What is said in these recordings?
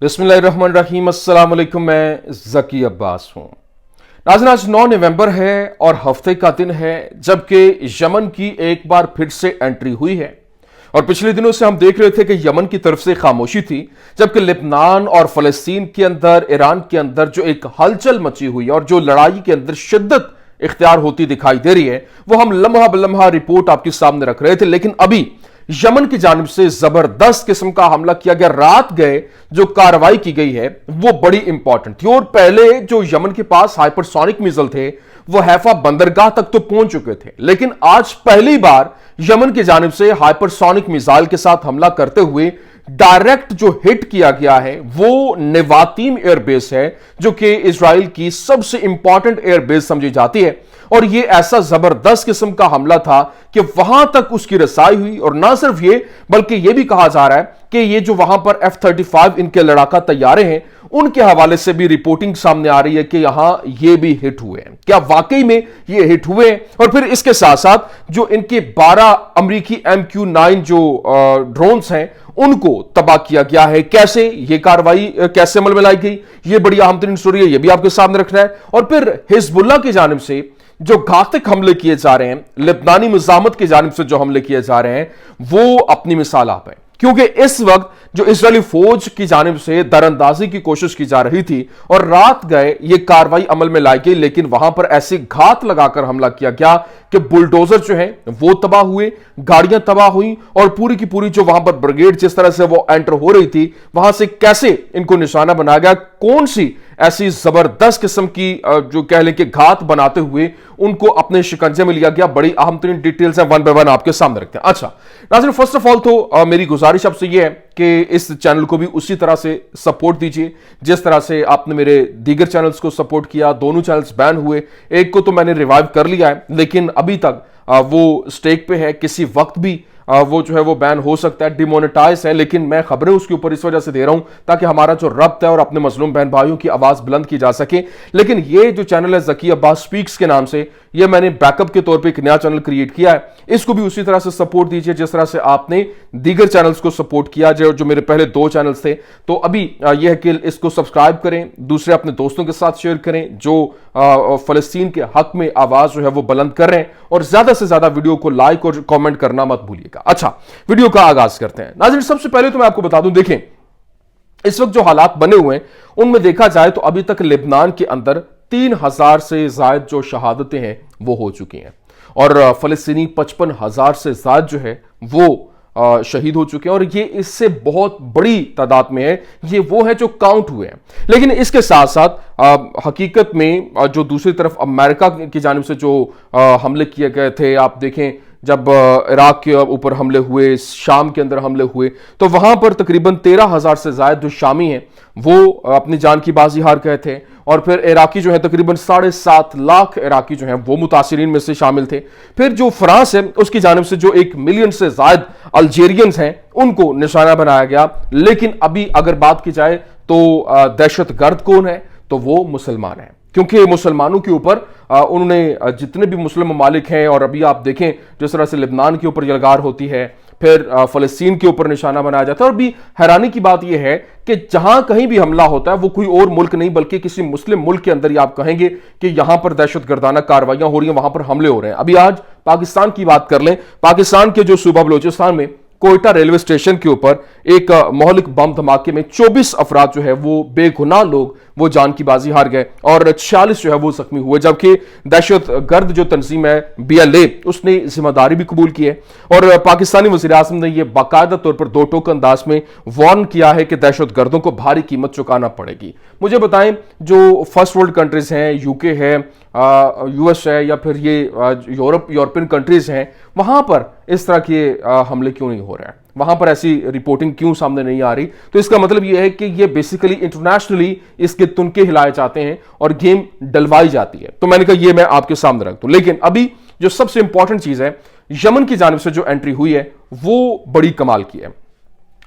बिस्मिल्लाहिर्रहमानिर्रहीम। अस्सलाम वालेकुम। मैं ज़की अब्बास हूं। नाज़रीन, आज 9 नवंबर है और हफ्ते का दिन है जबकि यमन की एक बार फिर से एंट्री हुई है। और पिछले दिनों से हम देख रहे थे कि यमन की तरफ से खामोशी थी, जबकि लेबनान और फलस्तीन के अंदर, ईरान के अंदर जो एक हलचल मची हुई और जो लड़ाई के अंदर शिद्दत इख्तियार होती दिखाई दे रही है, वो हम लम्हा बलम्हा रिपोर्ट आपके सामने रख रहे थे। लेकिन अभी यमन की जानिब से जबरदस्त किस्म का हमला किया गया। रात गए जो कार्रवाई की गई है वो बड़ी इंपॉर्टेंट थी। और पहले जो यमन के पास हाइपरसोनिक मिसाइल थे वो हैफा बंदरगाह तक तो पहुंच चुके थे, लेकिन आज पहली बार यमन की जानिब से हाइपरसोनिक मिसाइल के साथ हमला करते हुए डायरेक्ट जो हिट किया गया है वो नेवातीम एयरबेस है, जो कि इजराइल की सबसे इंपॉर्टेंट एयरबेस समझी जाती है। और यह ऐसा जबरदस्त किस्म का हमला था कि वहां तक उसकी रसाई हुई। और ना सिर्फ ये, बल्कि यह भी कहा जा रहा है कि ये जो वहां पर F-35 इनके लड़ाका तैयारे हैं, उनके हवाले से भी रिपोर्टिंग सामने आ रही है कि यहां ये भी हिट हुए हैं। क्या वाकई में ये हिट हुए हैं? और फिर इसके साथ साथ जो इनके 12 अमेरिकी MQ-9 जो ड्रोन्स हैं उनको तबाह किया गया है। कैसे ये कार्रवाई कैसे अमल में लाई गई, ये बड़ी अहम तरीन स्टोरी है, ये भी आपके सामने रखना है। और फिर हिजबुल्लाह की जानिब से जो घातक हमले किए जा रहे हैं, लेबनानी मुजामत की जानिब से जो हमले किए जा रहे हैं, वो अपनी मिसाल आप है। क्योंकि इस वक्त जो इजरायली फौज की जानिब से दरअंदाजी की कोशिश की जा रही थी और रात गए ये कार्रवाई अमल में लाई गई, लेकिन वहां पर ऐसी घात लगाकर हमला किया गया कि बुलडोजर जो है वो तबाह हुए, गाड़ियां तबाह हुई और पूरी की पूरी जो वहां पर ब्रिगेड जिस तरह से वो एंटर हो रही थी, वहां से कैसे इनको निशाना बनाया गया, कौन सी ऐसी जबरदस्त किस्म की जो कह लें कि घात बनाते हुए उनको अपने शिकंजे में लिया गया, बड़ी अहम तरीन डिटेल्स हैं, वन बाय वन आपके सामने रखते हैं। अच्छा नाज़रीन, फर्स्ट ऑफ ऑल तो मेरी गुजारिश आपसे यह है कि इस चैनल को भी उसी तरह से सपोर्ट दीजिए जिस तरह से आपने मेरे दीगर चैनल्स को सपोर्ट किया। दोनों चैनल्स बैन हुए, एक को तो मैंने रिवाइव कर लिया है, लेकिन अभी तक वो स्टेक पे है, किसी वक्त भी वो जो है वो बैन हो सकता है, डिमोनेटाइज है। लेकिन मैं खबरें उसके ऊपर इस वजह से दे रहा हूं ताकि हमारा जो रब्त है और अपने मजलूम बहन भाइयों की आवाज बुलंद की जा सके। लेकिन ये जो चैनल है ज़की अब्बास स्पीक्स के नाम से, ये मैंने बैकअप के तौर पे एक नया चैनल क्रिएट किया है। इसको भी उसी तरह से सपोर्ट दीजिए जिस तरह से आपने दीगर चैनल्स को सपोर्ट किया, जो मेरे पहले 2 चैनल्स थे। तो अभी यह है कि इसको सब्सक्राइब करें, दूसरे अपने दोस्तों के साथ शेयर करें जो फलस्तीन के हक में आवाज जो है वो बुलंद कर रहे हैं, और ज्यादा से ज्यादा वीडियो को लाइक और कमेंट करना मत भूलिएगा। अच्छा, वीडियो का आगाज करते हैं। नाज़रीन, सबसे पहले तो मैं आपको बता दूं, देखें इस वक्त जो हालात बने हुए हैं उनमें देखा जाए तो अभी तक लेबनान के अंदर 3000 से ज्यादा जो शहादतें हैं वो हो चुकी हैं, और फलस्तीनी 55,000 से ज्यादा जो है वो शहीद हो चुके हैं। और ये इससे बहुत बड़ी तादाद में है, ये वो है जो काउंट हुए हैं। लेकिन इसके साथ साथ हकीकत में जो दूसरी तरफ अमेरिका की जानिब से जो हमले किए गए थे, आप देखें जब इराक के ऊपर हमले हुए, शाम के अंदर हमले हुए, तो वहां पर तकरीबन 13,000 से ज्यादा जो शामी हैं वो अपनी जान की बाजी हार गए थे। और फिर इराकी जो है तकरीबन 7.5 लाख इराकी जो हैं वो मुतासिरीन में से शामिल थे। फिर जो फ्रांस है उसकी जानिब से जो 1 मिलियन से ज्यादा अल्जेरियंस हैं उनको निशाना बनाया गया। लेकिन अभी अगर बात की जाए तो दहशतगर्द कौन है, तो वो मुसलमान है, क्योंकि मुसलमानों के ऊपर उन्होंने जितने भी मुस्लिम ममालिक हैं, और अभी आप देखें जिस तरह से लेबनान के ऊपर यलगार होती है, फिर फलस्तीन के ऊपर निशाना बनाया जाता है। और भी हैरानी की बात यह है कि जहां कहीं भी हमला होता है वो कोई और मुल्क नहीं बल्कि किसी मुस्लिम मुल्क के अंदर ही आप कहेंगे कि यहां पर दहशतगर्दाना कार्रवाइयां हो रही हैं, वहां पर हमले हो रहे हैं। अभी आज पाकिस्तान की बात कर लें, पाकिस्तान के जो सूबा बलोचिस्तान में कोयटा रेलवे स्टेशन के ऊपर एक मोहलिक बम धमाके में 24 अफराद जो है वो बेगुनाह लोग वो जान की बाजी हार गए और 46 जो है वो जख्मी हुए। जबकि दहशतगर्द जो तंजीम है BLA उसने जिम्मेदारी भी कबूल की है, और पाकिस्तानी वज़ीर आज़म ने यह बाकायदा तौर पर 2 टोक अंदाज में वार्न किया है कि दहशतगर्दों को भारी कीमत चुकाना पड़ेगी। मुझे बताएं, जो फर्स्ट वर्ल्ड कंट्रीज हैं, UK है, US है, या फिर ये यूरोपियन कंट्रीज हैं, वहां पर इस तरह के हमले क्यों नहीं हो रहे हैं, वहां पर ऐसी रिपोर्टिंग क्यों सामने नहीं आ रही? तो इसका मतलब यह है कि ये बेसिकली इंटरनेशनली इसके तुनके हिलाए जाते हैं और गेम डलवाई जाती है। तो मैंने कहा ये मैं आपके सामने रख दूं। लेकिन अभी जो सबसे इंपॉर्टेंट चीज है, यमन की जानिब से जो एंट्री हुई है वो बड़ी कमाल की है।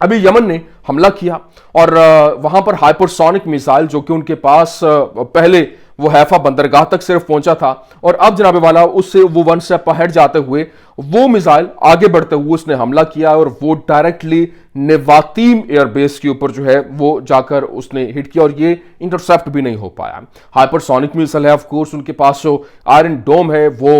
अभी यमन ने हमला किया और वहां पर हाइपरसोनिक मिसाइल जो कि उनके पास पहले वो हैफा बंदरगाह तक सिर्फ पहुंचा था, और अब जनाब वाला उससे वो वन स्टेप अहेड जाते हुए वो मिसाइल आगे बढ़ते हुए उसने हमला किया और वो डायरेक्टली नेवातीम एयरबेस के ऊपर जो है वो जाकर उसने हिट किया, और ये इंटरसेप्ट भी नहीं हो पाया। हाइपरसोनिक मिसाइल है, ऑफ कोर्स उनके पास जो आयरन डोम है वो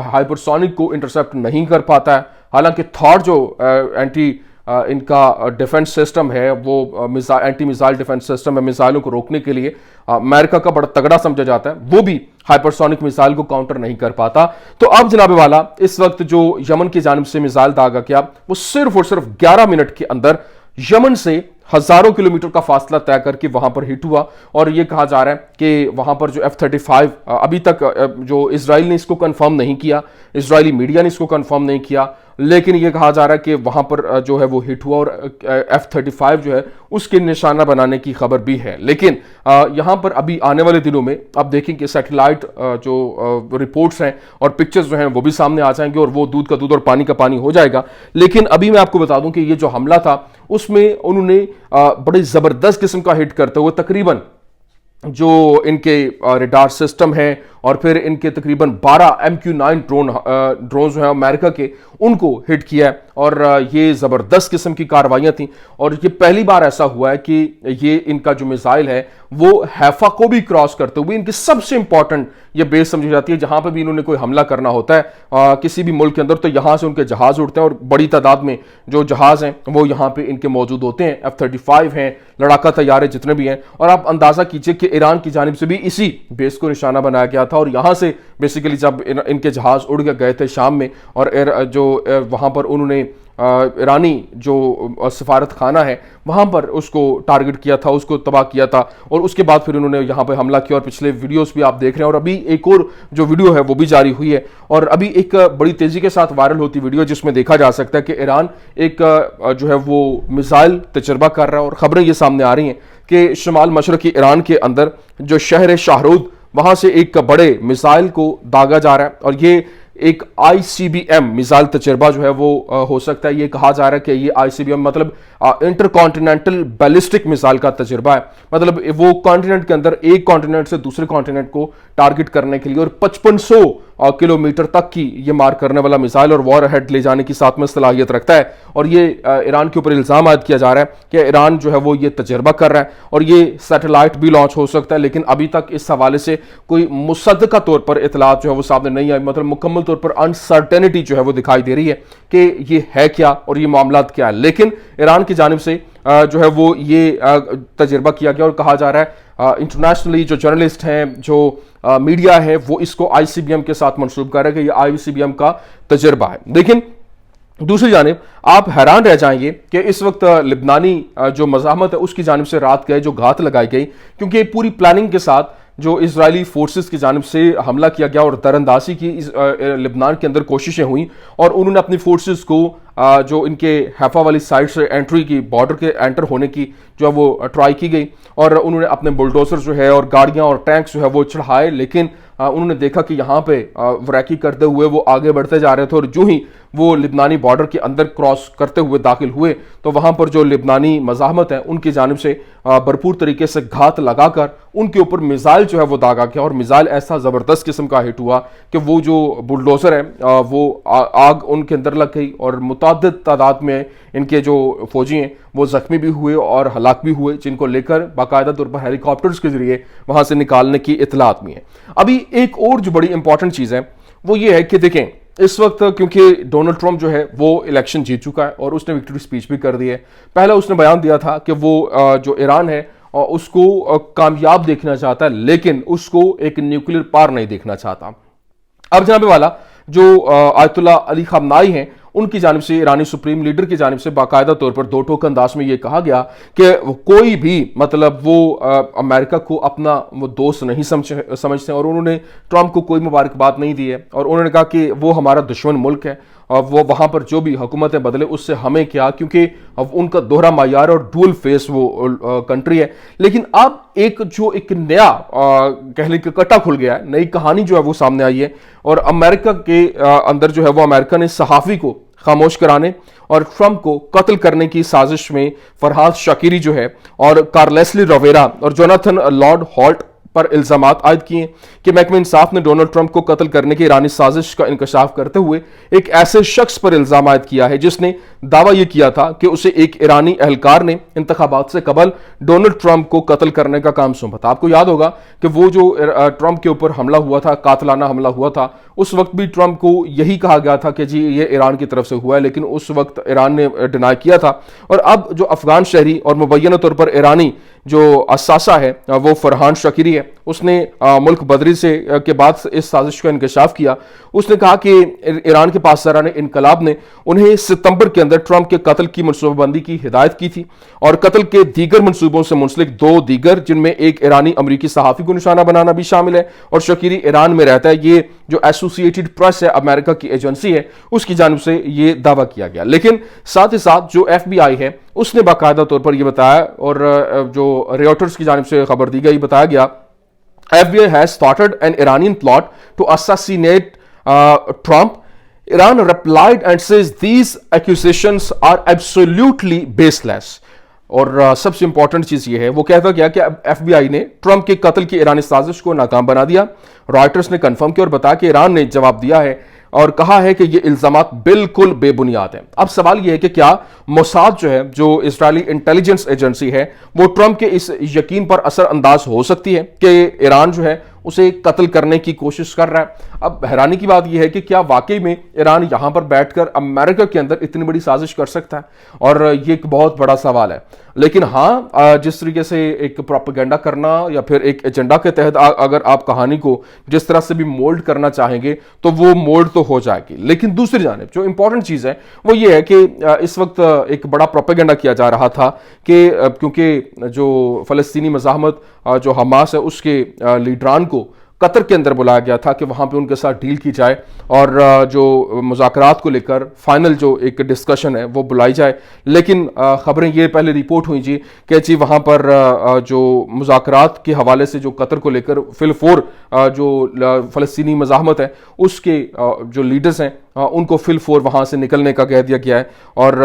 हाइपरसोनिक को इंटरसेप्ट नहीं कर पाता है। हालांकि थॉट जो एंटी इनका डिफेंस सिस्टम है वो एंटी मिसाइल डिफेंस सिस्टम है, मिसाइलों को रोकने के लिए अमेरिका का बड़ा तगड़ा समझा जाता है, वो भी हाइपरसोनिक मिसाइल को काउंटर नहीं कर पाता। तो अब जनाब वाला इस वक्त जो यमन की जानिब से मिसाइल दागा गया वो सिर्फ और सिर्फ 11 मिनट के अंदर यमन से हजारों किलोमीटर का फासला तय करके वहां पर हिट हुआ। और यह कहा जा रहा है कि वहां पर जो F-35 अभी तक जो इजराइल ने इसको कंफर्म नहीं किया, इजरायली मीडिया ने इसको कंफर्म नहीं किया, लेकिन यह कहा जा रहा है कि वहां पर जो है वो हिट हुआ और F-35 जो है उसके निशाना बनाने की खबर भी है। लेकिन यहां पर अभी आने वाले दिनों में आप देखेंगे सैटेलाइट जो रिपोर्ट्स हैं और पिक्चर्स जो हैं वो भी सामने आ जाएंगे और वो दूध का दूध और पानी का पानी हो जाएगा। लेकिन अभी मैं आपको बता दूं कि ये जो हमला था उसमें उन्होंने बड़ी जबरदस्त किस्म का हिट करते हुए तकरीबन जो इनके रडार सिस्टम है और फिर इनके तकरीबन 12 MQ-9 ड्रोन जो है अमेरिका के उनको हिट किया है। और ये ज़बरदस्त किस्म की कार्रवाइयाँ थी और ये पहली बार ऐसा हुआ है कि ये इनका जो मिसाइल है वो हैफा को भी क्रॉस करते हुए इनकी सबसे इंपॉर्टेंट ये बेस समझी जाती है जहां पर भी इन्होंने कोई हमला करना होता है किसी भी मुल्क के अंदर, तो यहां से उनके जहाज उड़ते हैं और बड़ी तादाद में जो जहाज हैं वो यहां पे इनके मौजूद होते हैं। F-35 हैं, लड़ाका तैयारे जितने भी हैं, और आप अंदाजा कीजिए कि ईरान की जानिब से भी इसी बेस को निशाना बनाया गया था और यहां से बेसिकली जब इनके जहाज उड़ के गए थे शाम में और जो वहां पर उन्होंने ईरानी जो सफारत खाना है वहां पर उसको टारगेट किया था, उसको तबाह किया था और उसके बाद फिर उन्होंने यहां पर हमला किया और पिछले वीडियोस भी आप देख रहे हैं और अभी एक और जो वीडियो है वो भी जारी हुई है और अभी एक बड़ी तेजी के साथ वायरल होती वीडियो जिसमें देखा जा सकता है कि ईरान एक जो है वो मिसाइल तजर्बा कर रहा है और खबरें ये सामने आ रही हैं कि शुमाल मशरकी ईरान के अंदर जो शहर शाहरुद वहां से एक बड़े मिसाइल को दागा जा रहा है और ये एक ICBM मिसाइल तजर्बा जो है वो हो सकता है। ये कहा जा रहा है कि ये ICBM मतलब इंटरकॉन्टिनेंटल बैलिस्टिक मिसाइल का तजर्बा है, मतलब वो कॉन्टिनेंट के अंदर एक कॉन्टिनेंट से दूसरे कॉन्टिनेंट को टारगेट करने के लिए और 5500 किलोमीटर तक की ये मार करने वाला मिसाइल और वॉर हेड ले जाने की साथ में सलाहियत रखता है। और ये ईरान के ऊपर इल्जाम आयद किया जा रहा है कि ईरान जो है वो ये तजर्बा कर रहा है और ये सैटेलाइट भी लॉन्च हो सकता है, लेकिन अभी तक इस हवाले से कोई मुसद्दका तौर पर इतलात जो है वो सामने नहीं आई, मतलब मुकम्मल तौर पर अनसर्टेनिटी जो है वो दिखाई दे रही है कि ये है क्या और ये मामला क्या है। लेकिन ईरान की जानिब से जो है वो ये तजर्बा किया गया और कहा जा रहा है इंटरनेशनली जो जर्नलिस्ट हैं जो मीडिया है वो इसको ICBM के साथ मंसूब कर रहे हैं कि ये ICBM का तजर्बा है। लेकिन दूसरी जानिब आप हैरान रह जाएंगे कि इस वक्त लिबनानी जो मज़ाहमत है उसकी जानिब से रात गए जो घात लगाई गई, क्योंकि पूरी प्लानिंग के साथ जो इजरायली फोर्सेस की जानिब से हमला किया गया और दरअंदाजी की लिबनान के अंदर कोशिशें हुई और उन्होंने अपनी फोर्सेस को जो इनके हैफा वाली साइड से एंट्री की, बॉर्डर के एंटर होने की जो है वो ट्राई की गई और उन्होंने अपने बुलडोजर जो है और गाड़ियां और टैंक्स जो है वो चढ़ाए, लेकिन उन्होंने देखा कि यहाँ पे वरैकी करते हुए वो आगे बढ़ते जा रहे थे और जो ही वो लिबनानी बॉर्डर के अंदर क्रॉस करते हुए दाखिल हुए तो वहाँ पर जो लिबनानी मज़ाहमत है उनकी जानिब से भरपूर तरीके से घात लगाकर उनके ऊपर मिसाइल जो है वो दागा गया और मिसाइल ऐसा ज़बरदस्त किस्म का हिट हुआ कि वो जो बुलडोज़र है वो आग उनके अंदर लग गई और मुताद्दिद तादाद में इनके जो फौजी हैं वो जख्मी भी हुए और हलाक भी हुए, जिनको लेकर बाकायदा तौर पर हेलीकॉप्टर्स के जरिए वहाँ से निकालने की इतलात भी हैं। अभी एक और जो बड़ी इंपॉर्टेंट चीज़ है वो ये है कि देखें इस वक्त क्योंकि डोनाल्ड ट्रंप जो है वो इलेक्शन जीत चुका है और उसने विक्ट्री स्पीच भी कर दी है। पहला उसने बयान दिया था कि वो जो ईरान है उसको कामयाब देखना चाहता है लेकिन उसको एक न्यूक्लियर पार नहीं देखना चाहता। अब जनाब वाला जो आयतुल्लाह अली खामनाई हैं उनकी जानिब से, ईरानी सुप्रीम लीडर की जानिब से बाकायदा तौर पर दो टोक अंदाज में यह कहा गया कि कोई भी मतलब वो अमेरिका को अपना वो दोस्त नहीं समझते और उन्होंने ट्रंप को कोई मुबारकबाद नहीं दी है और उन्होंने कहा कि वो हमारा दुश्मन मुल्क है और वो वहाँ पर जो भी हुकूमतें बदले उससे हमें क्या, क्योंकि अब उनका दोहरा मायार और डुअल फेस वो कंट्री है। लेकिन अब एक नया कह लें कि कट्टा खुल गया है, नई कहानी जो है वो सामने आई है और अमेरिका के अंदर जो है वो अमेरिका ने सहाफ़ी को खामोश कराने और ट्रंप को कत्ल करने की साजिश में फरहाद शाकिरी जो है और कार्लेस्ली रोवेरा और जोनाथन लॉर्ड हॉल्ट पर इल्जाम आयद किए कि महकमे इंसाफ ने डोनाल्ड ट्रंप को कत्ल करने की ईरानी साजिश का इंकशाफ करते हुए एक ऐसे शख्स पर इल्जाम आयद किया है जिसने दावा यह किया था कि उसे एक ईरानी एहलकार ने इंतखाबात से कबल डोनाल्ड ट्रंप को कत्ल करने का काम सौंपा था। आपको याद होगा कि वो जो ट्रंप के ऊपर हमला हुआ था, कातलाना हमला हुआ था, उस वक्त भी ट्रंप को यही कहा गया था कि जी ये ईरान की तरफ से हुआ है, लेकिन उस वक्त ईरान ने डिनाई किया था। और अब जो अफगान शहरी और मुबैना तौर पर ईरानी जो असासा है वो फरहान शकीरी है, उसने मुल्क बदरी से के बाद इस साजिश का इंकशाफ किया। उसने कहा कि ईरान के पासदारान इनकलाब ने उन्हें सितंबर के अंदर ट्रंप के कत्ल की मनसूबाबंदी की हिदायत की थी और कत्ल के दीगर मनसूबों से मुंसलिक 2 दीगर, जिनमें एक ईरानी अमरीकी सहाफ़ी को निशाना बनाना भी शामिल है और शकीरी ईरान में रहता है। ये जो एसोसिएटेड प्रेस है, अमेरिका की एजेंसी है, उसकी जानिब से ये दावा किया गया। लेकिन साथ ही साथ जो FBI है उसने बाकायदा तौर पर यह बताया और जो रियोटर्स की जानिब से खबर दी गई, बताया गया FBI has started an Iranian plot to assassinate Trump. Iran replied and says these accusations are absolutely baseless. और सबसे इंपॉर्टेंट चीज ये है, वो कहता क्या कि FBI ने ट्रंप के कत्ल की ईरानी साजिश को नाकाम बना दिया। रॉयटर्स ने कंफर्म किया और बताया कि ईरान ने जवाब दिया है और कहा है कि ये इल्जामात बिल्कुल बेबुनियाद हैं। अब सवाल ये है कि क्या मोसाद जो है, जो इजरायली इंटेलिजेंस एजेंसी है, वो ट्रंप के इस यकीन पर असरअंदाज हो सकती है कि ईरान जो है उसे कत्ल करने की कोशिश कर रहा है। अब हैरानी की बात यह है कि क्या वाकई में ईरान यहां पर बैठकर अमेरिका के अंदर इतनी बड़ी साजिश कर सकता है, और ये एक बहुत बड़ा सवाल है। लेकिन हाँ, जिस तरीके से एक प्रोपेगेंडा करना या फिर एक एजेंडा के तहत अगर आप कहानी को जिस तरह से भी मोल्ड करना चाहेंगे तो वो मोल्ड तो हो जाएगी। लेकिन दूसरी जानिब जो इंपॉर्टेंट चीज है वो ये है कि इस वक्त एक बड़ा प्रोपेगेंडा किया जा रहा था कि क्योंकि जो फलस्तीनी मज़ाहमत जो हमास है उसके लीडरान को कतर के अंदर बुलाया गया था कि वहां पे उनके साथ डील की जाए और जो मुज़ाकरात को लेकर फाइनल जो एक डिस्कशन है वो बुलाई जाए। लेकिन खबरें ये पहले रिपोर्ट हुई जी कि जी वहां पर जो मुज़ाकरात के हवाले से जो कतर को लेकर फिलफोर जो फ़लस्तीनी मज़ाहमत है उसके जो लीडर्स हैं उनको फिलफोर वहां से निकलने का कह दिया गया है और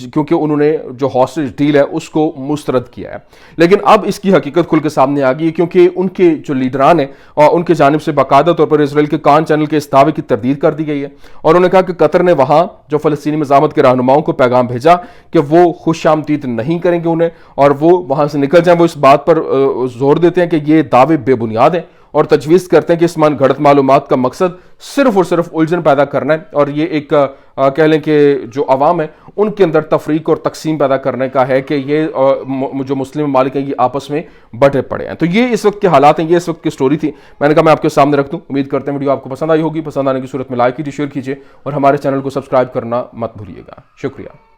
क्योंकि उन्होंने जो हॉस्टेज डील है उसको मुस्तरद किया है। लेकिन अब इसकी हकीकत खुल के सामने आ गई है क्योंकि उनके जो लीडरान हैं उनके जानिब से बाकायदा तौर पर इसराइल के कान चैनल के इस दावे की तरदीद कर दी गई है और उन्होंने कहा कि कतर ने वहां जो फ़लस्तीनी मज़ाहमत के रहनुमाओं को पैगाम भेजा कि वो खुशामदीद नहीं करेंगे उन्हें और वो वहां से निकल जाएं। वो इस बात पर जोर देते हैं कि ये दावे बेबुनियाद हैं और तजवीज़ करते हैं कि इस मन घड़त मालूमात का मकसद सिर्फ और सिर्फ उलझन पैदा करना है और ये एक कह लें कि जो अवाम है उनके अंदर तफरीक और तकसीम पैदा करने का है कि ये जो मुस्लिम ममालिक हैं ये आपस में बटे पड़े हैं। तो ये इस वक्त के हालात हैं, ये इस वक्त की स्टोरी थी। मैंने कहा मैं आपके सामने रख दूं। उम्मीद करते हैं वीडियो आपको पसंद आई होगी। पसंद आने की सूरत में लाइक कीजिए, शेयर कीजिए और हमारे चैनल को सब्सक्राइब करना मत भूलिएगा। शुक्रिया।